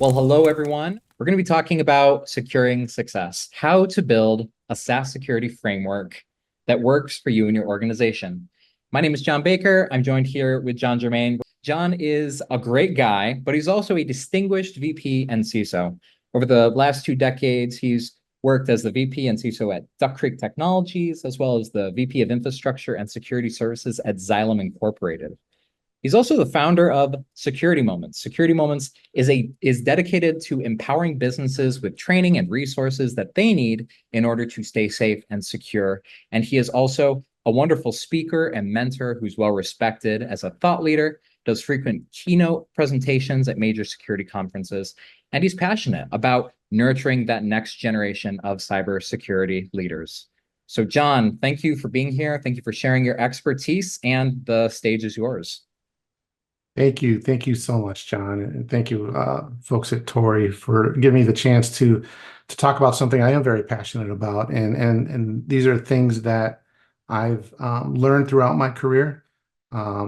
Well, hello, everyone. We're going to be talking about securing success, how to build a SaaS security framework that works for you and your organization. My name is John Baker. I'm joined here with John Germain. John is a great guy, but he's also a distinguished VP and CISO. Over the last 2 decades, he's worked as the VP and CISO at Duck Creek Technologies, as well as the VP of Infrastructure and Security Services at Xylem Incorporated. He's also the founder of Security Moments. Security Moments is dedicated to empowering businesses with training and resources that they need in order to stay safe and secure. And he is also a wonderful speaker and mentor who's well respected as a thought leader, does frequent keynote presentations at major security conferences, and he's passionate about nurturing that next generation of cybersecurity leaders. So John, thank you for being here. Thank you for sharing your expertise, and the stage is yours. Thank you. Thank you so much, John. And thank you, folks at Torii, for giving me the chance to talk about something I am very passionate about. And these are things that I've learned throughout my career.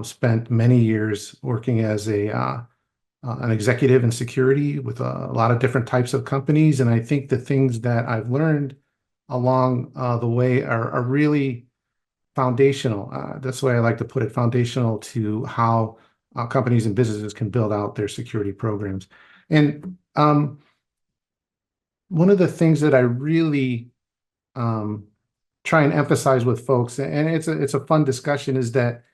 Spent many years working as an executive in security with a lot of different types of companies. And I think the things that I've learned along the way are really foundational. That's the way I like to put it, foundational to how companies and businesses can build out their security programs. And one of the things that I really try and emphasize with folks, and it's a fun discussion, is that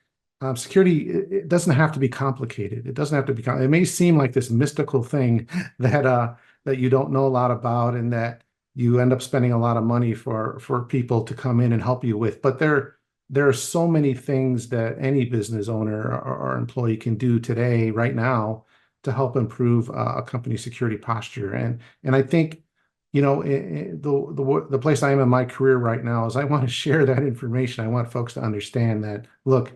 security, it doesn't have to be complicated. It doesn't have to be. It may seem like this mystical thing that you don't know a lot about, and that you end up spending a lot of money for people to come in and help you with. But there are so many things that any business owner or employee can do today, right now, to help improve a company's security posture. And I think, the place I am in my career right now is I want to share that information. I want folks to understand that, look,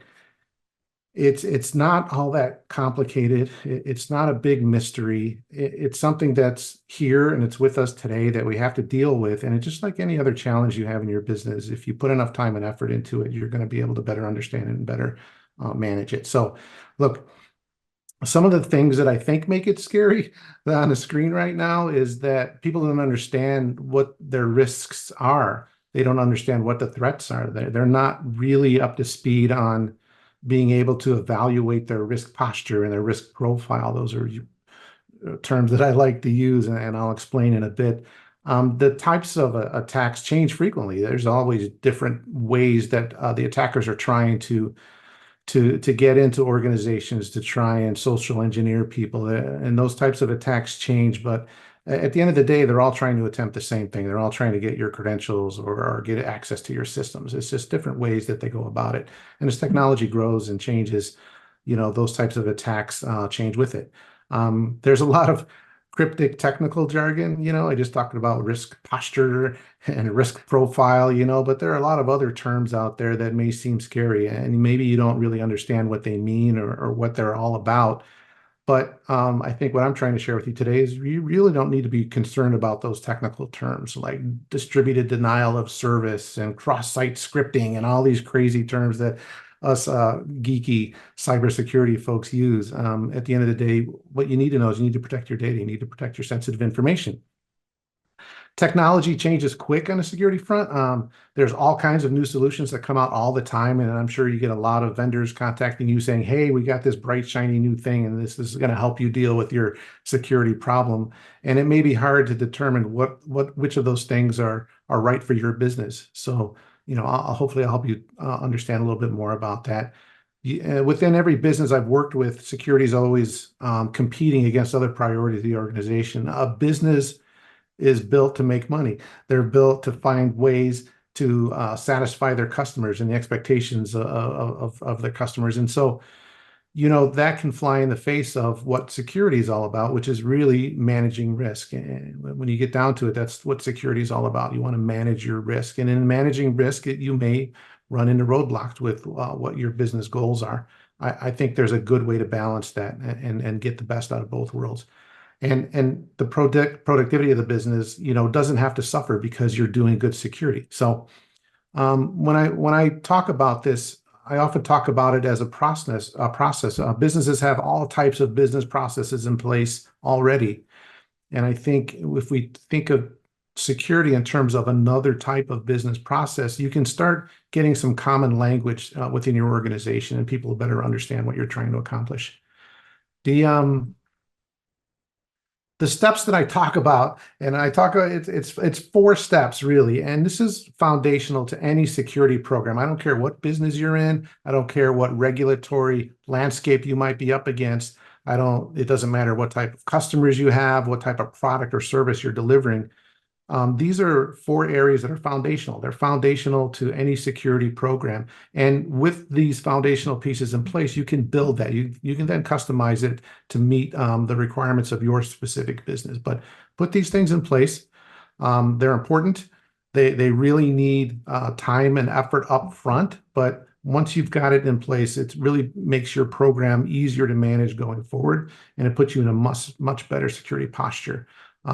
it's not all that complicated. It's not a big mystery. It's something that's here and it's with us today that we have to deal with. And it's just like any other challenge you have in your business. If you put enough time and effort into it, you're going to be able to better understand it and better manage it. So, look, some of the things that I think make it scary on the screen right now is that people don't understand what their risks are. They don't understand what the threats are. They're not really up to speed on being able to evaluate their risk posture and their risk profile. Those are terms that I like to use, and I'll explain in a bit. The types of attacks change frequently. There's always different ways that the attackers are trying to get into organizations to try and social engineer people. And those types of attacks change, but at the end of the day, they're all trying to attempt the same thing. They're all trying to get your credentials or get access to your systems. It's just different ways that they go about it. And as technology grows and changes, those types of attacks change with it. There's a lot of cryptic technical jargon. I just talked about risk posture and risk profile, but there are a lot of other terms out there that may seem scary, and maybe you don't really understand what they mean or what they're all about. But I think what I'm trying to share with you today is you really don't need to be concerned about those technical terms like distributed denial of service and cross-site scripting and all these crazy terms that us geeky cybersecurity folks use. At the end of the day, what you need to know is you need to protect your data. You need to protect your sensitive information. Technology changes quick on the security front. There's all kinds of new solutions that come out all the time, and I'm sure you get a lot of vendors contacting you saying, hey, we got this bright, shiny new thing, and this is going to help you deal with your security problem. And it may be hard to determine which of those things are right for your business. So, hopefully I'll help you understand a little bit more about that. Within every business I've worked with, security is always competing against other priorities of the organization. A business is built to make money. They're built to find ways to satisfy their customers and the expectations of their customers. And so, that can fly in the face of what security is all about, which is really managing risk. And when you get down to it, that's what security is all about. You want to manage your risk. And in managing risk, you may run into roadblocks with what your business goals are. I think there's a good way to balance that and get the best out of both worlds. And the productivity of the business, doesn't have to suffer because you're doing good security. So when I talk about this, I often talk about it as a process. Businesses have all types of business processes in place already. And I think if we think of security in terms of another type of business process, you can start getting some common language within your organization, and people will better understand what you're trying to accomplish. The steps that I talk about, and I talk about it's 4 steps really, and this is foundational to any security program. I don't care what business you're in. I don't care what regulatory landscape you might be up against. It doesn't matter what type of customers you have, what type of product or service you're delivering. These are 4 areas that are foundational. They're foundational to any security program. And with these foundational pieces in place, you can build that. You can then customize it to meet the requirements of your specific business. But put these things in place. They're important. They really need time and effort up front. But once you've got it in place, it really makes your program easier to manage going forward. And it puts you in a much better security posture.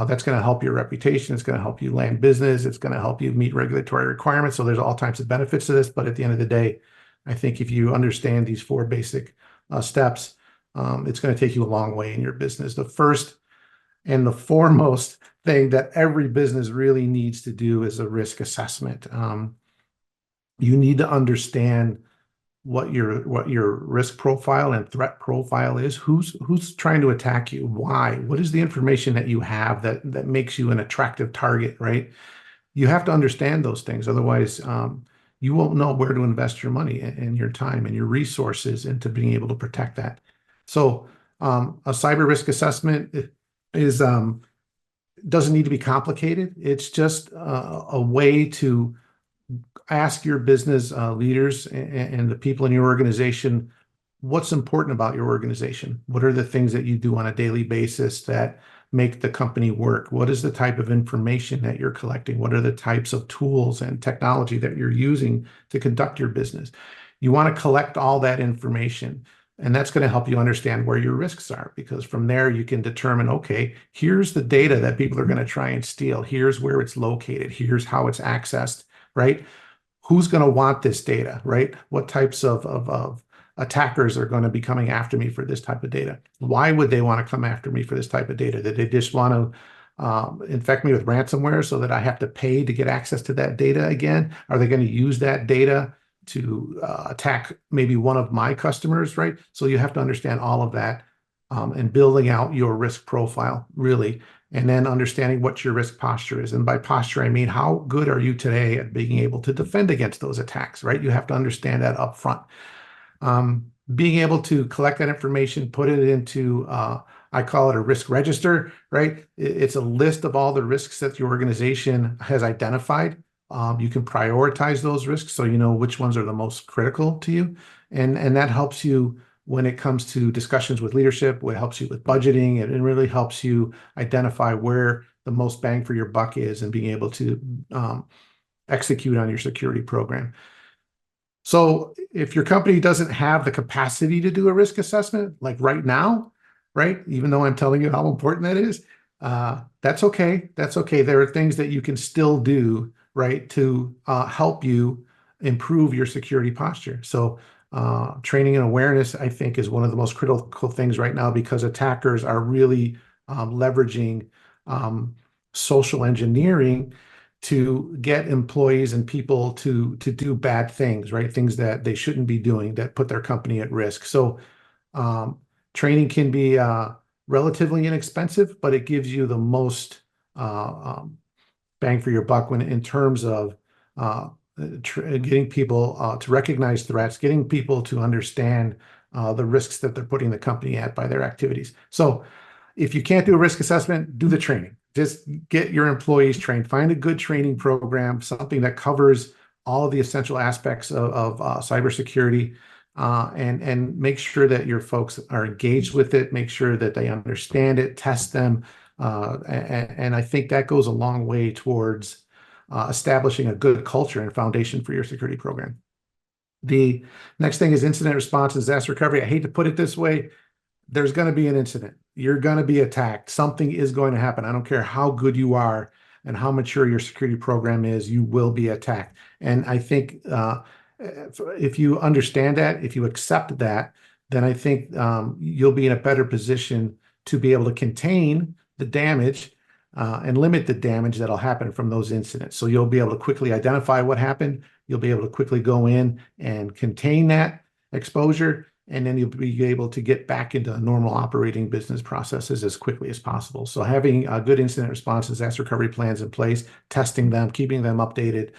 That's going to help your reputation. It's going to help you land business. It's going to help you meet regulatory requirements. So there's all types of benefits to this. But at the end of the day, I think if you understand these 4 basic steps, it's going to take you a long way in your business. The first and the foremost thing that every business really needs to do is a risk assessment. You need to understand what your risk profile and threat profile is. Who's trying to attack you? Why? What is the information that you have that makes you an attractive target, right? You have to understand those things. Otherwise, you won't know where to invest your money and your time and your resources into being able to protect that. So a cyber risk assessment is doesn't need to be complicated. It's just a way to ask your business leaders and the people in your organization what's important about your organization. What are the things that you do on a daily basis that make the company work? What is the type of information that you're collecting? What are the types of tools and technology that you're using to conduct your business? You want to collect all that information, and that's going to help you understand where your risks are, because from there you can determine, okay, here's the data that people are going to try and steal. Here's where it's located. Here's how it's accessed, right? Who's going to want this data, right? What types of attackers are going to be coming after me for this type of data? Why would they want to come after me for this type of data? Did they just want to infect me with ransomware so that I have to pay to get access to that data again? Are they going to use that data to attack maybe one of my customers, right? So you have to understand all of that and building out your risk profile, really, and then understanding what your risk posture is. And by posture, I mean, how good are you today at being able to defend against those attacks, right? You have to understand that up front. Being able to collect that information, put it into, I call it a risk register, right? It's a list of all the risks that your organization has identified. You can prioritize those risks so you know which ones are the most critical to you. And that helps you when it comes to discussions with leadership. It helps you with budgeting. It really helps you identify where the most bang for your buck is and being able to execute on your security program. So if your company doesn't have the capacity to do a risk assessment, like right now, right, even though I'm telling you how important that is, that's okay. That's okay. There are things that you can still do, right, to help you improve your security posture. So training and awareness, I think, is one of the most critical things right now, because attackers are really leveraging social engineering to get employees and people to do bad things, right? Things that they shouldn't be doing that put their company at risk. So training can be relatively inexpensive, but it gives you the most bang for your buck when in terms of getting people to recognize threats, getting people to understand the risks that they're putting the company at by their activities. So if you can't do a risk assessment, do the training. Just get your employees trained. Find a good training program, something that covers all of the essential aspects of cybersecurity, and make sure that your folks are engaged with it. Make sure that they understand it, test them. And I think that goes a long way towards establishing a good culture and foundation for your security program. The next thing is incident response and disaster recovery. I hate to put it this way. There's going to be an incident. You're going to be attacked. Something is going to happen. I don't care how good you are and how mature your security program is, you will be attacked. And I think if you understand that, if you accept that, then I think you'll be in a better position to be able to contain the damage and limit the damage that'll happen from those incidents. So you'll be able to quickly identify what happened. You'll be able to quickly go in and contain that exposure, and then you'll be able to get back into normal operating business processes as quickly as possible. So having good incident response and disaster recovery plans in place, testing them, keeping them updated,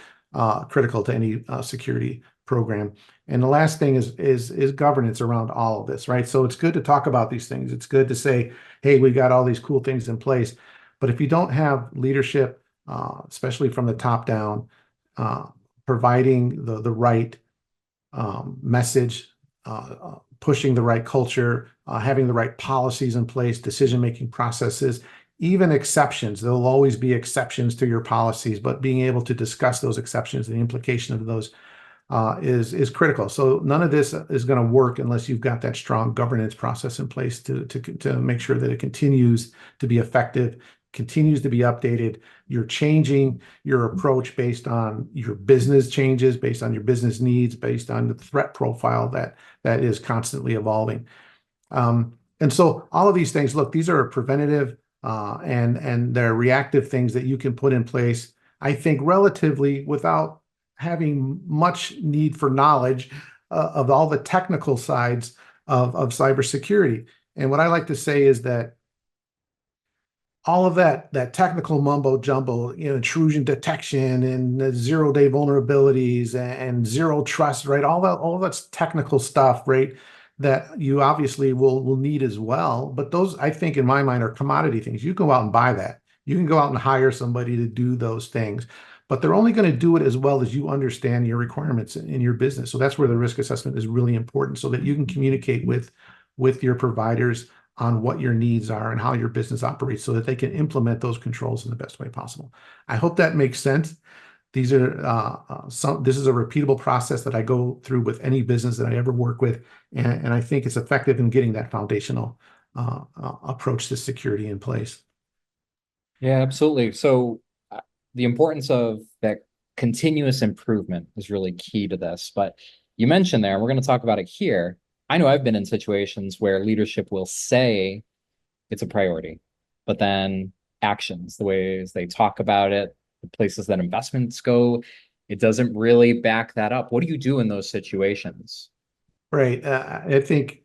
critical to any security program. And the last thing is governance around all of this, right? So it's good to talk about these things. It's good to say, hey, we've got all these cool things in place. But if you don't have leadership, especially from the top down, providing the right message, pushing the right culture, having the right policies in place, decision-making processes, even exceptions. There'll always be exceptions to your policies, but being able to discuss those exceptions and the implication of those is critical. So none of this is going to work unless you've got that strong governance process in place to make sure that it continues to be effective, continues to be updated. You're changing your approach based on your business changes, based on your business needs, based on the threat profile that is constantly evolving. And so all of these things, look, these are preventative and they're reactive things that you can put in place, I think, relatively without having much need for knowledge of all the technical sides of cybersecurity. And what I like to say is that all of that technical mumbo jumbo, intrusion detection and zero-day vulnerabilities and zero trust, right? All that's technical stuff, right? That you obviously will need as well. But those, I think, in my mind, are commodity things. You go out and buy that. You can go out and hire somebody to do those things, but they're only going to do it as well as you understand your requirements in your business. So that's where the risk assessment is really important, so that you can communicate with your providers on what your needs are and how your business operates, so that they can implement those controls in the best way possible. I hope that makes sense. These are this is a repeatable process that I go through with any business that I ever work with, and I think it's effective in getting that foundational approach to security in place. Yeah, absolutely. So the importance of that continuous improvement is really key to this. But you mentioned there, and we're going to talk about it here. I know I've been in situations where leadership will say it's a priority, but then actions, the ways they talk about it, the places that investments go, it doesn't really back that up. What do you do in those situations? Right. I think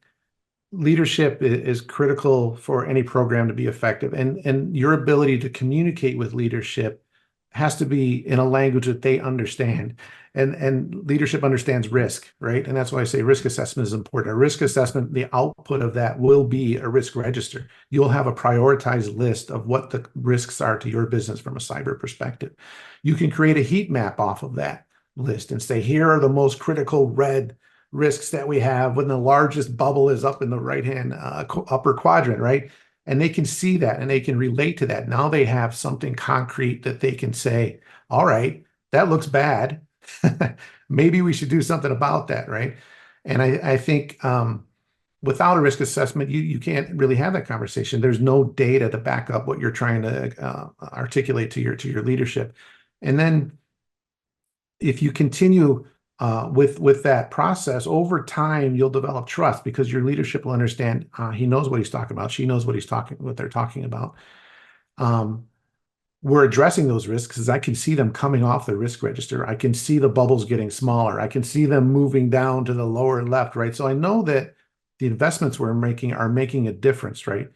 leadership is critical for any program to be effective, and your ability to communicate with leadership has to be in a language that they understand. And leadership understands risk, right? And that's why I say risk assessment is important. A risk assessment, the output of that will be a risk register. You'll have a prioritized list of what the risks are to your business from a cyber perspective. You can create a heat map off of that list and say, here are the most critical red risks that we have, when the largest bubble is up in the right-hand upper quadrant, right? And they can see that and they can relate to that. Now they have something concrete that they can say, all right, that looks bad. Maybe we should do something about that, right? And I think without a risk assessment, you can't really have that conversation. There's no data to back up what you're trying to articulate to your leadership. And then if you continue with that process, over time, you'll develop trust, because your leadership will understand he knows what he's talking about. She knows what they're talking about. We're addressing those risks because I can see them coming off the risk register. I can see the bubbles getting smaller. I can see them moving down to the lower left, right? So I know that the investments we're making are making a difference, right?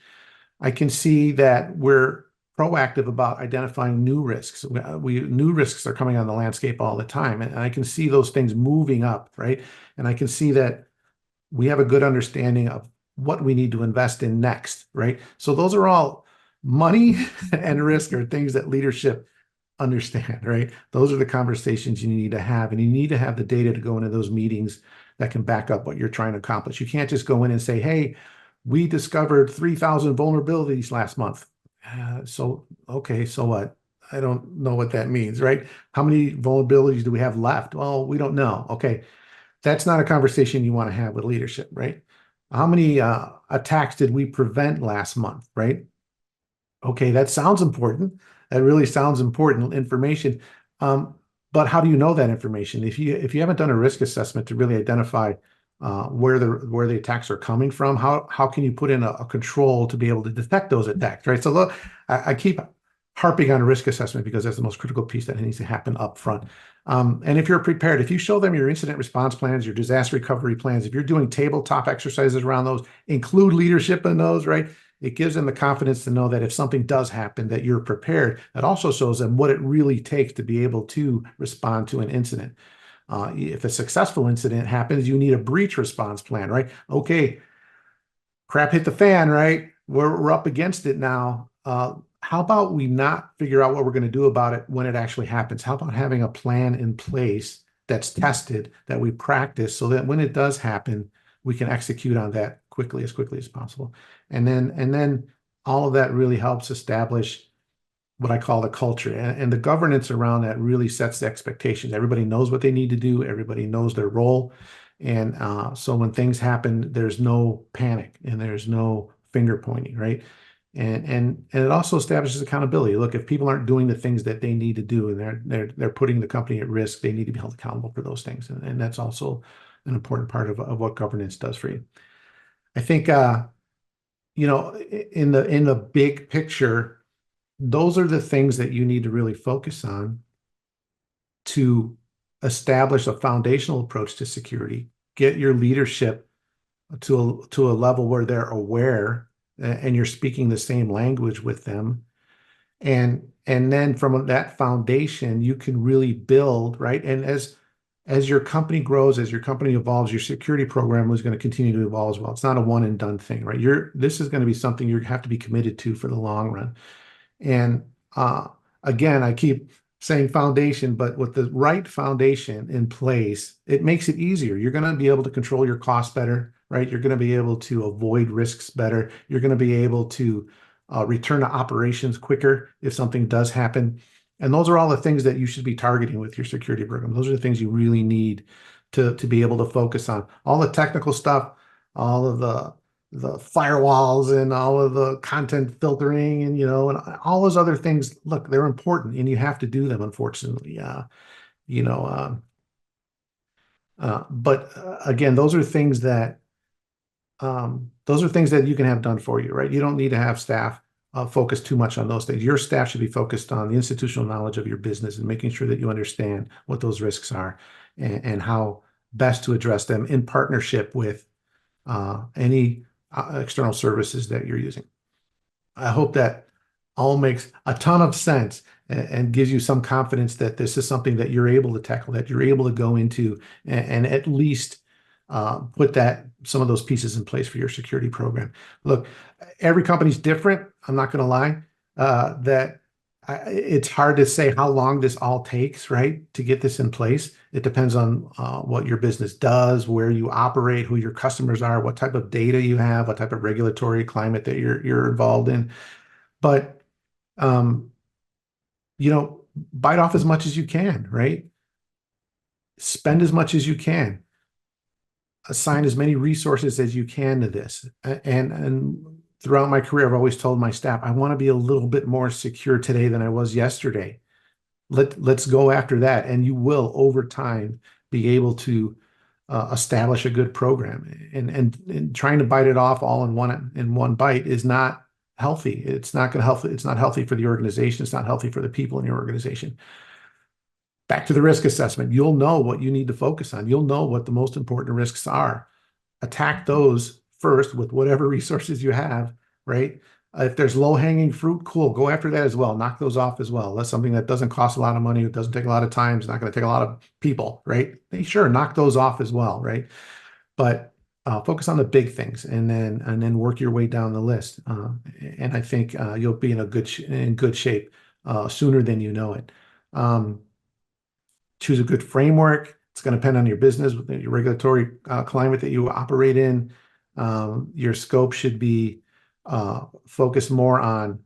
I can see that we're proactive about identifying new risks. New risks are coming on the landscape all the time, and I can see those things moving up, right? And I can see that we have a good understanding of what we need to invest in next, right? So those are all money and risk are things that leadership understand, right? Those are the conversations you need to have, and you need to have the data to go into those meetings that can back up what you're trying to accomplish. You can't just go in and say, hey, we discovered 3,000 vulnerabilities last month. Okay, so what? I don't know what that means, right? How many vulnerabilities do we have left? Well, we don't know. Okay, that's not a conversation you want to have with leadership, right? How many attacks did we prevent last month, right? Okay, that sounds important. That really sounds important information. But how do you know that information? If you haven't done a risk assessment to really identify where the attacks are coming from, how can you put in a control to be able to detect those attacks, right? So look, I keep harping on a risk assessment because that's the most critical piece that needs to happen up front. And if you're prepared, if you show them your incident response plans, your disaster recovery plans, if you're doing tabletop exercises around those, include leadership in those, right? It gives them the confidence to know that if something does happen, that you're prepared. It also shows them what it really takes to be able to respond to an incident. If a successful incident happens, you need a breach response plan, right? Okay, crap hit the fan, right? We're up against it now. How about we not figure out what we're going to do about it when it actually happens? How about having a plan in place that's tested, that we practice, so that when it does happen, we can execute on that quickly as possible. And then all of that really helps establish what I call the culture, and the governance around that really sets the expectations. Everybody knows what they need to do. Everybody knows their role. And so when things happen, there's no panic and there's no finger pointing, right? And it also establishes accountability. Look, if people aren't doing the things that they need to do and they're putting the company at risk, they need to be held accountable for those things. And that's also an important part of what governance does for you. I think in the big picture, those are the things that you need to really focus on to establish a foundational approach to security, get your leadership to a level where they're aware and you're speaking the same language with them. And then from that foundation, you can really build, right? And as your company grows, as your company evolves, your security program is going to continue to evolve as well. It's not a one and done thing, right? This is going to be something you have to be committed to for the long run. And again, I keep saying foundation, but with the right foundation in place, it makes it easier. You're going to be able to control your costs better, right? You're going to be able to avoid risks better. You're going to be able to return to operations quicker if something does happen. And those are all the things that you should be targeting with your security program. Those are the things you really need to be able to focus on. All the technical stuff, all of the firewalls and all of the content filtering and all those other things. Look, they're important and you have to do them, unfortunately. You know, but again, those are things that you can have done for you, right? You don't need to have staff focus too much on those things. Your staff should be focused on the institutional knowledge of your business and making sure that you understand what those risks are and how best to address them in partnership with any external services that you're using. I hope that all makes a ton of sense and gives you some confidence that this is something that you're able to tackle, that you're able to go into and at least put some of those pieces in place for your security program. Look, every company's different. I'm not going to lie. It's hard to say how long this all takes, right, to get this in place. It depends on what your business does, where you operate, who your customers are, what type of data you have, what type of regulatory climate that you're involved in. But bite off as much as you can, right? Spend as much as you can. Assign as many resources as you can to this. And throughout my career, I've always told my staff, I want to be a little bit more secure today than I was yesterday. Let's go after that. And you will, over time, be able to establish a good program. And trying to bite it off all in one bite is not healthy. It's not going to help. It's not healthy for the organization. It's not healthy for the people in your organization. Back to the risk assessment. You'll know what you need to focus on. You'll know what the most important risks are. Attack those first with whatever resources you have, right? If there's low-hanging fruit, cool, go after that as well. Knock those off as well. That's something that doesn't cost a lot of money. It doesn't take a lot of time. It's not going to take a lot of people, right? Sure, knock those off as well, right? But focus on the big things and then work your way down the list. And I think you'll be in good shape sooner than you know it. Choose a good framework. It's going to depend on your business, your regulatory climate that you operate in. Your scope should be focused more on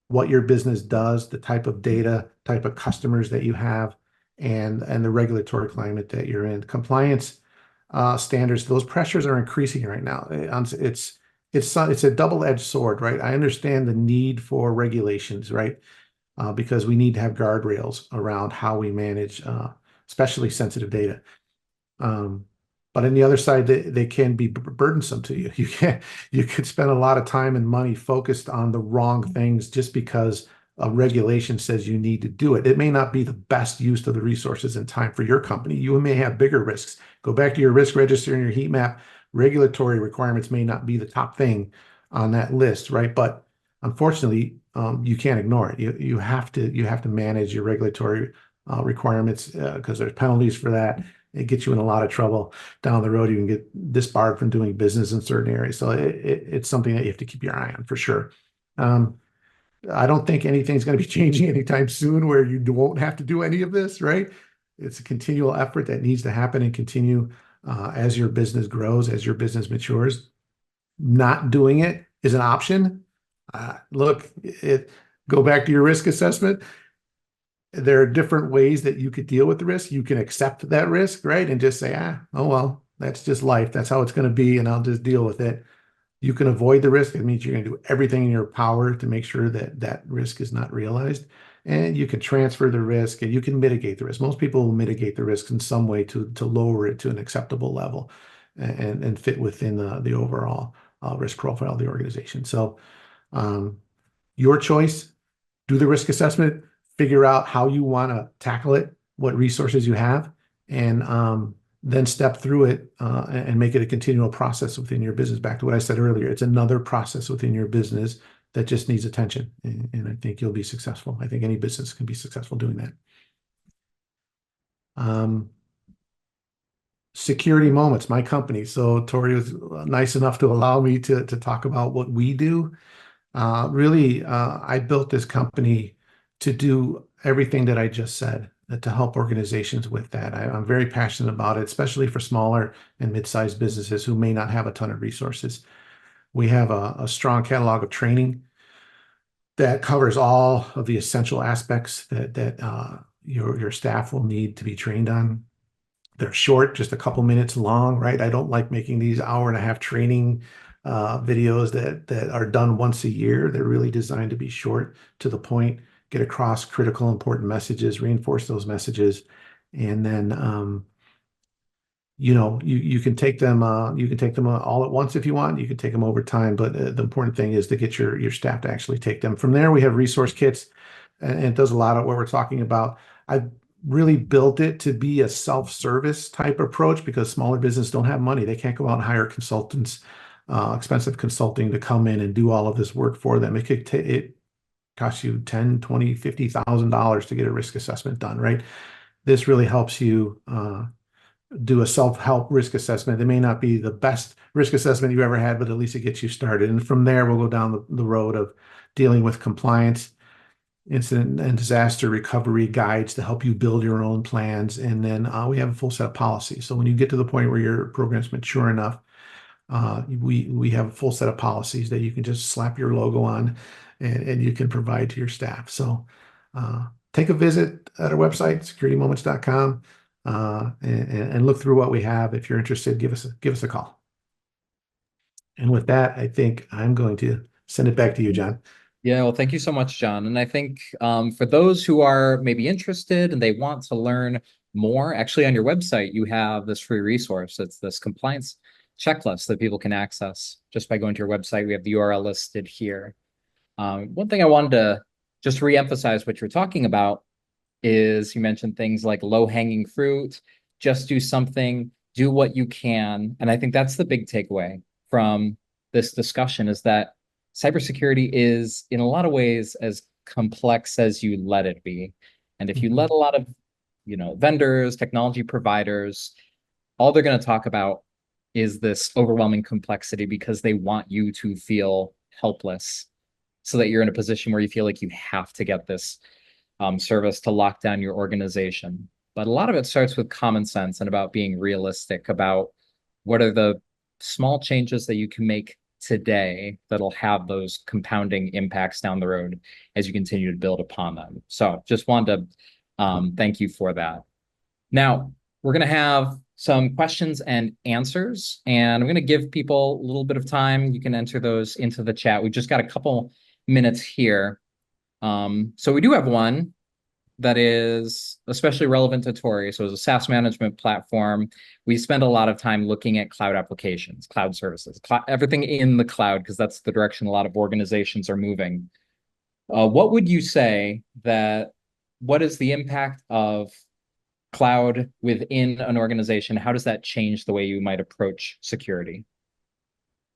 what your business does, the type of data, type of customers that you have, and the regulatory climate that you're in. Compliance standards, those pressures are increasing right now. It's a double-edged sword, right? I understand the need for regulations, right? Because we need to have guardrails around how we manage, especially sensitive data. But on the other side, they can be burdensome to you. You could spend a lot of time and money focused on the wrong things just because a regulation says you need to do it. It may not be the best use of the resources and time for your company. You may have bigger risks. Go back to your risk register and your heat map. Regulatory requirements may not be the top thing on that list, right? But unfortunately, you can't ignore it. You have to manage your regulatory requirements because there's penalties for that. It gets you in a lot of trouble down the road. You can get disbarred from doing business in certain areas. So it's something that you have to keep your eye on for sure. Um, I don't think anything's going to be changing anytime soon where you won't have to do any of this, right? It's a continual effort that needs to happen and continue as your business grows, as your business matures. Not doing it is an option. Look, go back to your risk assessment. There are different ways that you could deal with the risk. You can accept that risk, right? And just say, oh, well, that's just life. That's how it's going to be. And I'll just deal with it. You can avoid the risk. It means you're going to do everything in your power to make sure that that risk is not realized. And you can transfer the risk and you can mitigate the risk. Most people will mitigate the risk in some way to lower it to an acceptable level and fit within the overall risk profile of the organization. So um, your choice, do the risk assessment, figure out how you want to tackle it, what resources you have, and then step through it and make it a continual process within your business. Back to what I said earlier, it's another process within your business that just needs attention. And I think you'll be successful. I think any business can be successful doing that. Security Moments, my company. So Torii was nice enough to allow me to talk about what we do. Really, I built this company to do everything that I just said, to help organizations with that. I'm very passionate about it, especially for smaller and mid-sized businesses who may not have a ton of resources. We have a strong catalog of training that covers all of the essential aspects that your staff will need to be trained on. They're short, just a couple minutes long, right? I don't like making these hour-and-a-half training videos that are done once a year. They're really designed to be short, to the point, get across critical, important messages, reinforce those messages, and then you can take them all at once if you want. You can take them over time, but the important thing is to get your staff to actually take them. From there, we have resource kits, and it does a lot of what we're talking about. I've really built it to be a self-service type approach because smaller businesses don't have money. They can't go out and hire consultants, expensive consulting to come in and do all of this work for them. It costs you 10, 20, $50,000 to get a risk assessment done, right? This really helps you do a self-help risk assessment. It may not be the best risk assessment you've ever had, but at least it gets you started. And from there, we'll go down the road of dealing with compliance, incident and disaster recovery guides to help you build your own plans. And then we have a full set of policies. So when you get to the point where your program's mature enough, we have a full set of policies that you can just slap your logo on and you can provide to your staff. So take a visit at our website, securitymoments.com, and look through what we have. If you're interested, give us a call. And with that, I think I'm going to send it back to you, John. Yeah, well, thank you so much, John. And I think for those who are maybe interested and they want to learn more, actually on your website, you have this free resource. It's this compliance checklist that people can access just by going to your website. We have the URL listed here. One thing I wanted to just reemphasize what you're talking about is you mentioned things like low-hanging fruit, just do something, do what you can. And I think that's the big takeaway from this discussion is that cybersecurity is in a lot of ways as complex as you let it be. And if you let a lot of, vendors, technology providers, all they're going to talk about is this overwhelming complexity because they want you to feel helpless so that you're in a position where you feel like you have to get this service to lock down your organization. But a lot of it starts with common sense and about being realistic about what are the small changes that you can make today that'll have those compounding impacts down the road as you continue to build upon them. So just wanted to thank you for that. Now, we're going to have some questions and answers, and I'm going to give people a little bit of time. You can enter those into the chat. We just got a couple minutes here. So we do have one. that is especially relevant to Torii. So as a SaaS management platform, we spend a lot of time looking at cloud applications, cloud services, everything in the cloud, because that's the direction a lot of organizations are moving. What would you say what is the impact of cloud within an organization? How does that change the way you might approach security?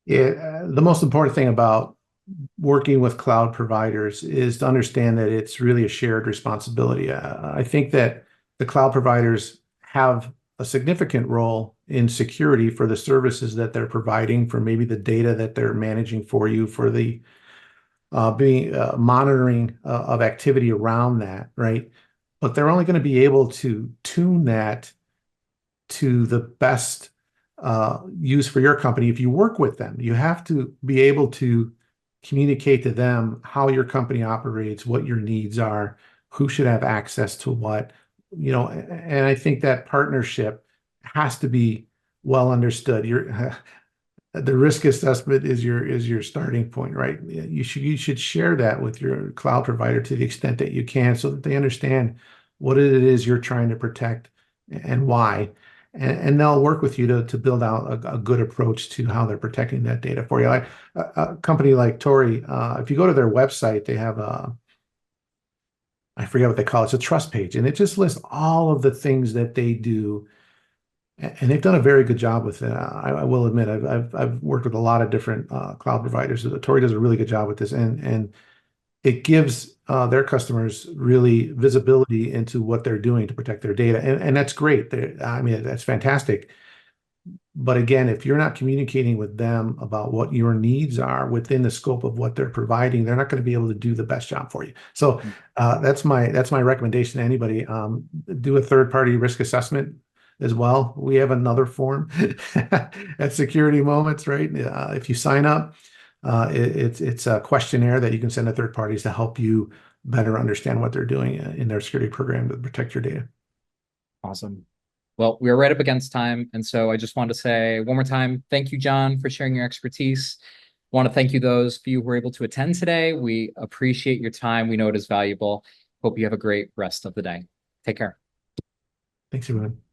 The most important thing about working with cloud providers is to understand that it's really a shared responsibility. I think that the cloud providers have a significant role in security for the services that they're providing, for maybe the data that they're managing for you, for the being monitoring of activity around that, right? But they're only going to be able to tune that to the best use for your company if you work with them. You have to be able to communicate to them how your company operates, what your needs are, who should have access to what, and I think that partnership has to be well understood. The risk assessment is your starting point, right? You should share that with your cloud provider to the extent that you can, so that they understand what it is you're trying to protect and why. And they'll work with you to build out a good approach to how they're protecting that data for you. Like a company like Torii, if you go to their website, they have I forget what they call it. It's a trust page, and it just lists all of the things that they do, and they've done a very good job with it. I will admit, I've worked with a lot of different cloud providers. Torii does a really good job with this, and it gives their customers really visibility into what they're doing to protect their data, and that's great. I mean, that's fantastic. But again, if you're not communicating with them about what your needs are within the scope of what they're providing, they're not going to be able to do the best job for you. So that's my recommendation to anybody. Do a third-party risk assessment as well. We have another form at Security Moments, right? If you sign up, it's a questionnaire that you can send to third parties to help you better understand what they're doing in their security program to protect your data. Awesome. Well, we're right up against time. And so I just want to say one more time, thank you, John, for sharing your expertise. I want to thank you, those of you who were able to attend today. We appreciate your time. We know it is valuable. Hope you have a great rest of the day. Take care. Thanks, everyone.